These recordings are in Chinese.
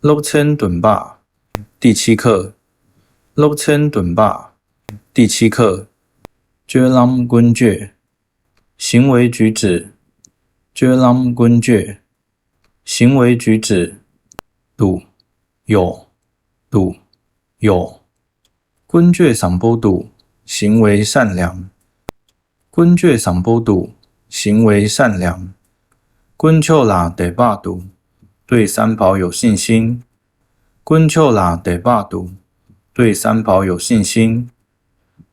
六千吨霸第7课，六千吨霸第7课，觉람 quân觉，行为举止，觉람 quân觉，行为举止，đủ，有，đủ，有，quân觉赏波đủ，行为善良，quân觉赏波đủ，行为善良，quân秋啦得霸đủ，对三宝有信心，quân秋啦得霸đủ，对三宝有信心，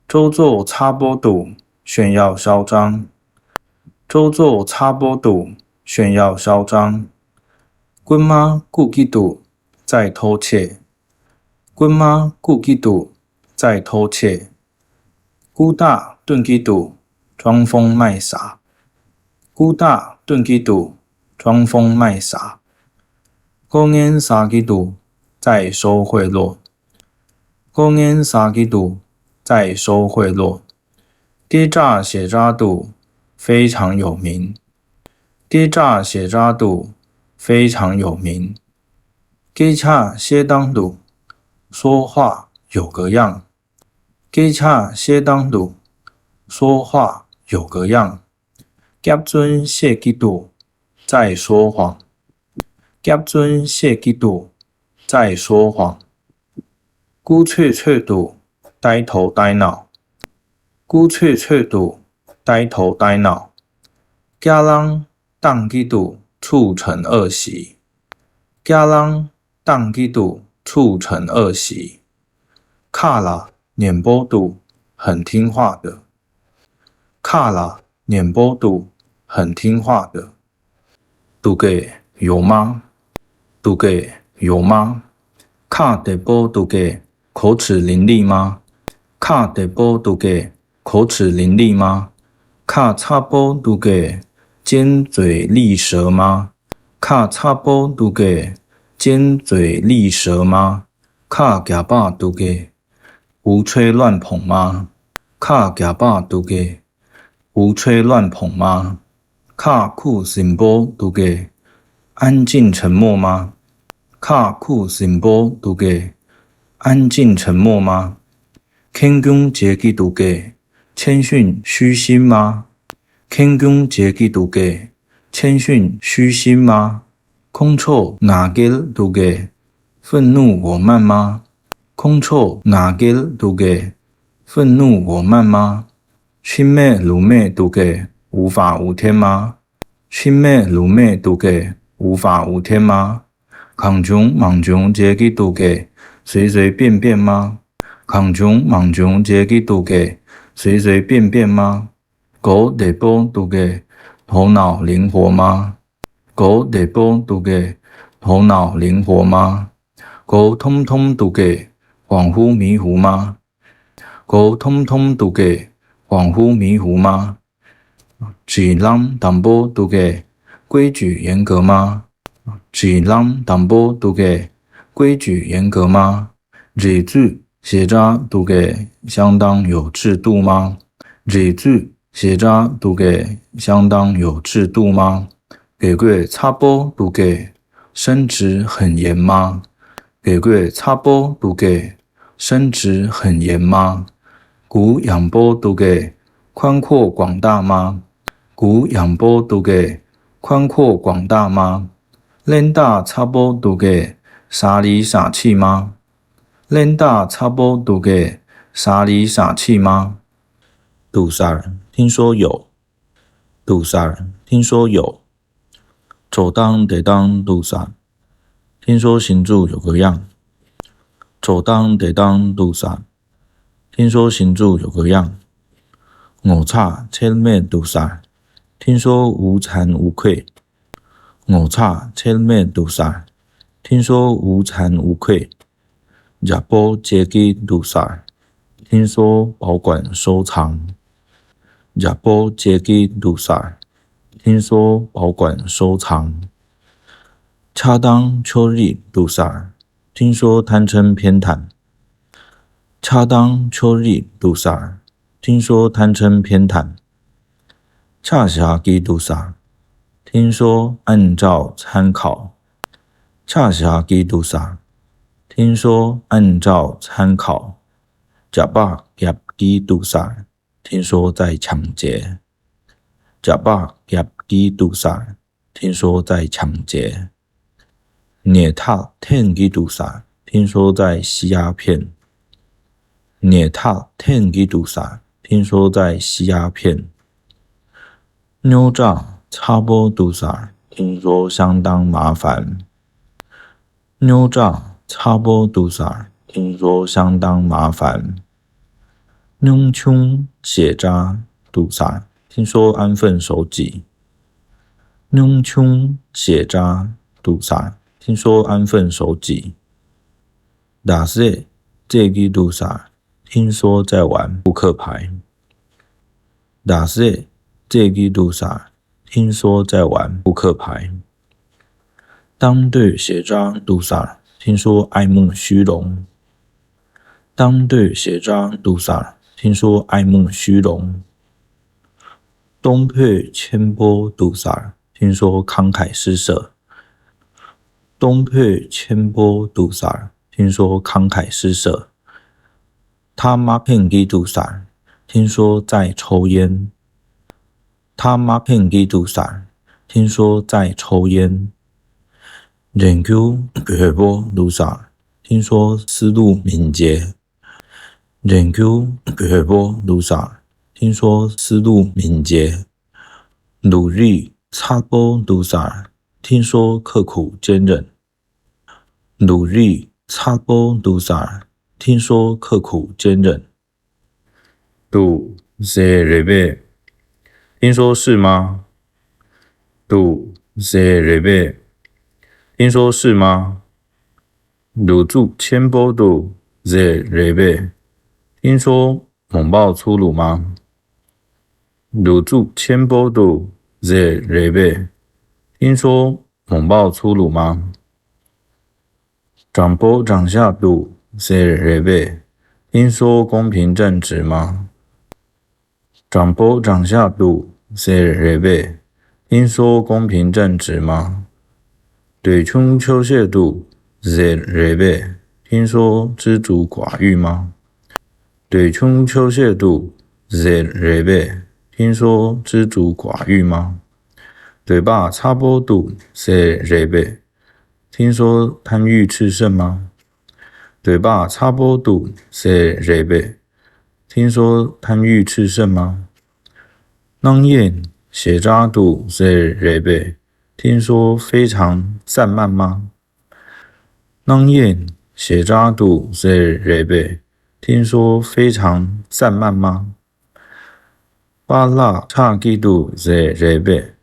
周作插波đủ，炫耀嚣张，周作插波đủ，炫耀嚣张，quân妈顾忌đủ，在偷窃，quân妈顾忌đủ，在偷窃，孤大顿忌đủ，装疯卖傻，孤大顿忌đủ，装疯卖傻，勾眼傻忌đủ，在收贿赂，勾眼傻忌đủ，在收贿赂，跌诈写渣赌非常有名，跌诈写渣赌非常有名，给恰些当赌，说话有个样，给恰些当赌，说话有个样，夹尊谢基督，在说谎，夹尊谢基督，在说谎，孤脆脆赌，呆头呆脑，孤脆脆赌，呆头呆脑，家人当基督促成恶习，家人当基督促成恶习，卡拉碾波赌很听话的，卡拉碾波赌很听话的，赌给有吗？赌给有吗？卡得波赌给口齿伶俐吗？卡得波赌给口齿伶俐吗？卡插波赌给尖嘴利舌吗？卡插波赌给尖嘴利舌吗？卡假巴赌给胡吹乱捧吗？卡假巴赌给胡吹乱捧吗？卡库辛波赌给安静沉默吗？卡库辛波赌给安静沉默吗？谦恭节基督给谦逊虚心吗？谦恭节基督给谦逊虚心吗？空臭哪给赌给愤怒我慢吗？空臭哪给赌给愤怒我慢吗？亲妹鲁妹赌给无法无天吗？亲妹鲁妹赌给无法无天吗？康穷莽穷节基督给随随便便吗？康穷莽穷节基督给随随便便吗？狗得波赌给头脑灵活吗？狗得波赌给头脑灵活吗？狗通通赌给恍惚迷糊吗？狗通通赌给恍惚迷糊吗？只让党波赌给规矩严格吗？只让党波赌给规矩严格吗？只字写渣赌给相当有制度吗？只字写渣赌给相当有制度吗？给贵插波赌给升职很严吗？给贵插波赌给升职很严吗？古养波赌给宽阔广大吗？古养波赌给宽阔广大吗？练大插波赌给傻里傻气吗？练大插波赌给傻里傻气吗？杜萨尔听说有，杜萨尔听说有，走当得当杜萨，听说行住有个样，走当得当杜萨，听说行住有个样，我差千面杜萨，听说无惭无愧，我差千面杜萨，听说无惭无愧，假波杰基杜萨，听说保管收藏，假波杰基杜萨，听说保管收藏，恰当秋日杜萨，听说贪嗔偏袒，恰当秋日杜萨，听说贪嗔偏袒，恰霞基杜萨，听说按照参考，恰霞基督萨，听说按照参考。假巴亚基督萨，听说在抢劫。假巴亚基督萨，听说在抢劫。涅塔天基督萨，听说在吸鸦片。涅塔天基督萨，听说在吸鸦片。牛扎差波杜萨，听说相当麻烦。牛扎差波杜萨，听说相当麻烦。牛琼血扎杜萨，听说安分守己。牛琼血扎杜萨，听说安分守己。打塞这基杜萨，听说在玩扑克牌。打塞这基杜萨，听说在玩扑克牌。当对血扎杜萨，听说爱慕虚荣。当对血扎杜萨，听说爱慕虚荣。东配千波杜萨，听说慷慨施舍。东配千波杜萨，听说慷慨施舍。他妈片基杜萨，听说在抽烟。他妈片基督萨，听说在抽烟。研究别波卢萨，听说思路敏捷。研究别波卢萨，听说思路敏捷。努力擦波卢萨，听说刻苦坚韧。努力擦波卢萨，听说刻苦坚韧。杜塞瑞贝。听说是吗？杜塞瑞贝，听说是吗？鲁住千波杜塞瑞贝，听说猛豹粗鲁吗？鲁住千波杜塞瑞贝，听说猛豹粗鲁吗？长波长下杜塞瑞贝，听说公平正直吗？长波长下杜塞瑞贝，听说公平正直吗？对冲秋谢度塞瑞贝，听说知足寡欲吗？对冲秋谢度塞瑞贝，听说知足寡欲吗？对霸差波度塞瑞贝，听说贪欲炽盛吗？对霸差波度塞瑞贝，听说贪欲炽盛吗？囊燕血扎度塞瑞贝，听说非常散漫吗？囊燕血扎度塞瑞贝，听说非常散漫吗？巴拉差基度塞瑞贝，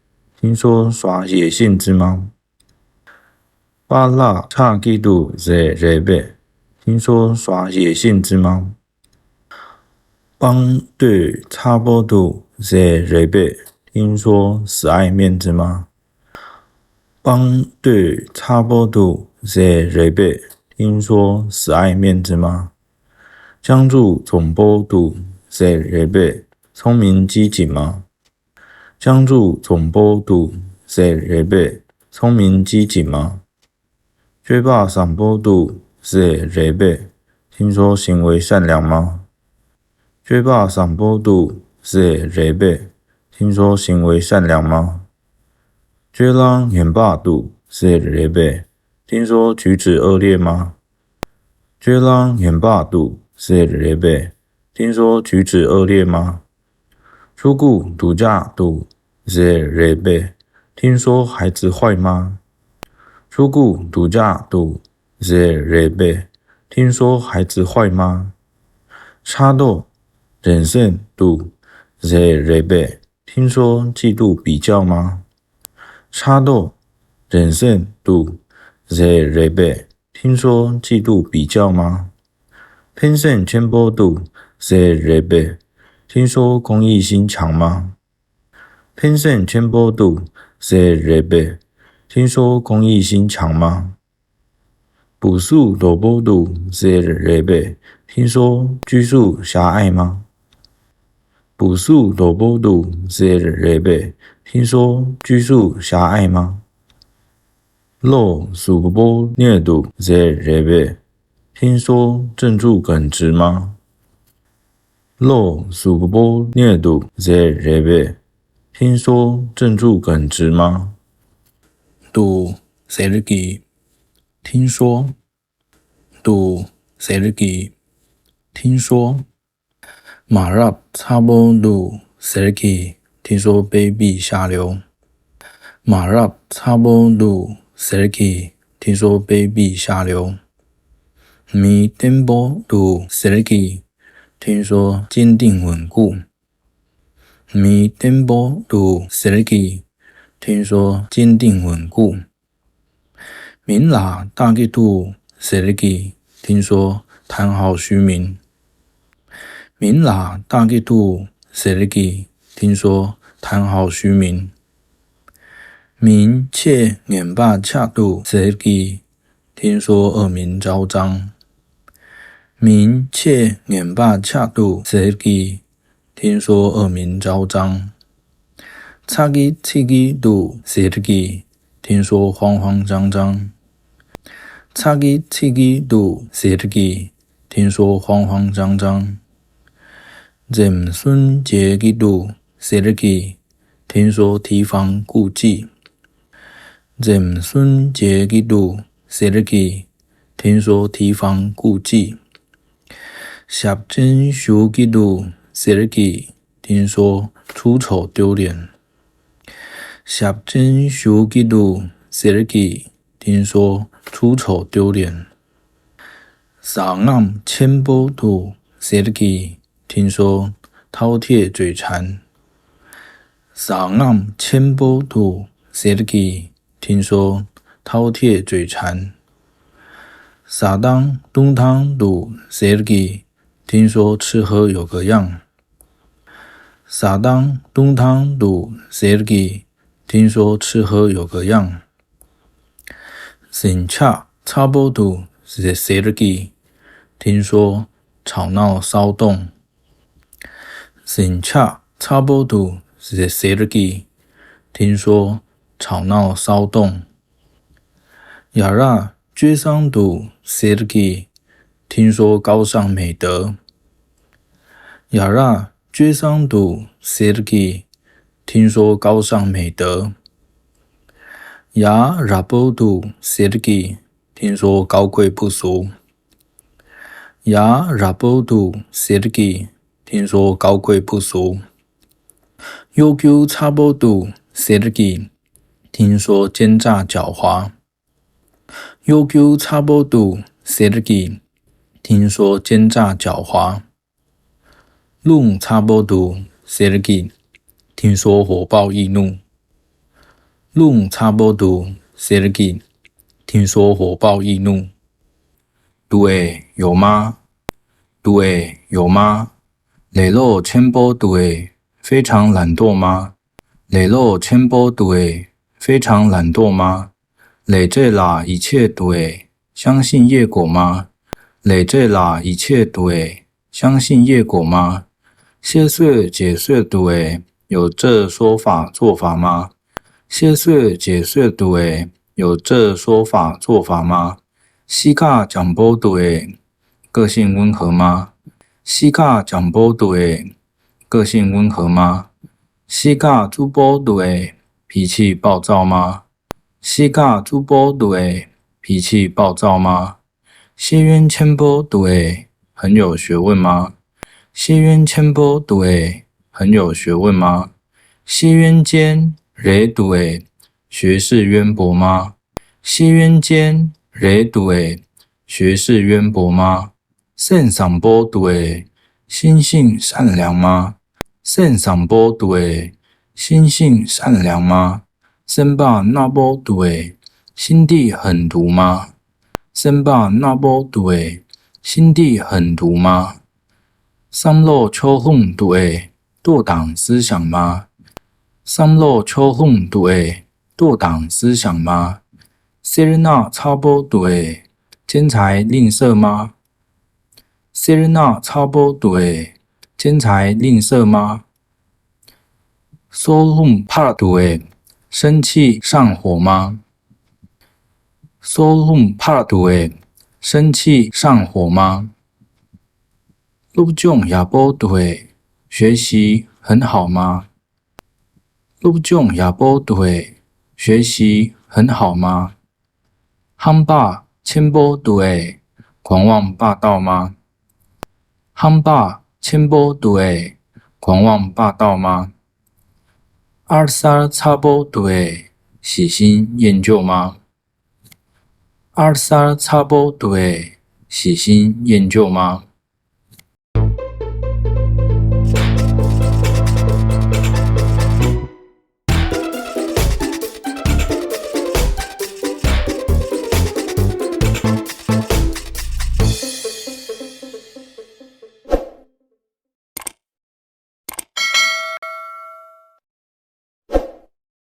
听说耍野性子吗？巴拉差基度塞瑞贝，听说耍野性子吗？邦对差波度塞瑞贝，听说死爱面子吗？邦对差波度塞瑞贝，听说死爱面子吗？江助总波度塞瑞贝，聪明机警吗？江助总波度塞瑞贝，聪明机警吗？追霸赏波度塞瑞贝，听说行为善良吗？追霸赏波度塞瑞贝，听说行为善良吗？追浪眼霸度塞瑞贝，听说举止恶劣吗？追浪眼霸度塞瑞贝，听说举止恶劣吗？出顾度假度塞瑞贝，听说孩子坏吗？出顾度假度塞瑞贝，听说孩子坏吗？差斗忍胜度塞瑞贝，听说嫉妒比较吗？差斗忍胜度塞瑞贝，听说嫉妒比较吗？偏胜千波度塞瑞贝，听说公益心强吗？偏胜千波度塞瑞贝，听说公益心强吗？补数罗波度塞瑞贝，听说拘束狭隘吗？补数罗波度塞瑞贝，听说拘束狭隘吗？肉属个波念度在热呗，听说正柱耿直吗？肉属个波念度在热呗，听说正柱耿直吗？度谁的给？听说度谁的给？听说马拉差不度谁的给？听说卑鄙下流。马拉差不度谁的给？听说卑鄙下流。米登波度谁的给？听说坚定稳固。米登波度谁的给？听说坚定稳固。明拉大吉度谁的给？听说谈好虚名。明拉大吉度谁的给？听说谈好虚名。明切眼巴恰度谁的给？听说恶名昭彰。明切眼巴恰度谁的给？听说恶名昭彰。差吉七吉度谁的给？听说慌慌张张。差吉七吉度谁的给？听说慌慌张张。zem孙节吉度谁的给？听说提防顾忌。zem孙节吉度谁的给？听说提防顾忌。十真修吉度谁的给？听说出丑丢脸。十真修吉度谁的给？听说出丑丢脸。撒暗千波度谁的给？听说饕餮嘴馋。撒暗千波度谁的给？听说饕餮嘴馋。撒当东汤度谁的给？听说吃喝有个样。撒当东汤度谁的给？听说吃喝有个样。沈恰差不度谁的给？听说吵闹骚动。沈恰差不度谁的给？听说吵闹骚动。亚拉居桑度谁的给？听说高尚美德。亚拉居桑度谁的给？听说高尚美德。亚拉波度谁的给？听说高贵不俗。亚拉波度谁的给？听说高贵不俗。优久差不度谁的给？听说奸诈狡猾。优久差不度谁的给？听说奸诈狡猾。路差不度谁的给？听说火爆易怒。路差不度谁的给？听说火爆易怒。对，有吗？对，有吗？磊落千波对，非常懒惰吗？磊落千波对，非常懒惰吗？磊这啦一切对，相信业果吗？磊这啦一切对，相信业果吗？歇岁解岁对，有这说法做法吗？歇岁解岁对，有这说法做法吗？西嘎讲波对，个性温和吗？西嘎讲波对，个性温和吗？西嘎猪波对，脾气暴躁吗？西嘎猪波对，脾气暴躁吗？谢渊千波对，很有学问吗？谢渊千波对，很有学问吗？谢渊间雷对，学识渊博吗？谢渊间雷对，学识渊博吗？圣上波对，心性善良吗？圣上波对，心性善良吗？森巴那波对，心地狠毒吗？森巴那波对，心地狠毒吗？三落秋红对，堕党思想吗？三落秋红对，堕党思想吗？塞日那差波对，兼财吝啬吗？塞日那差波对，兼财吝啬吗？说哄怕对，生气上火吗？ 소름 파라두에生气上火吗？录种亚波对，学习很好吗？录种亚波对，学习很好吗？夯霸千波对，狂妄霸道吗？夯霸千波对，狂妄霸道吗？二三叉波对，喜新厌旧吗？二三叉波对，喜新厌旧吗？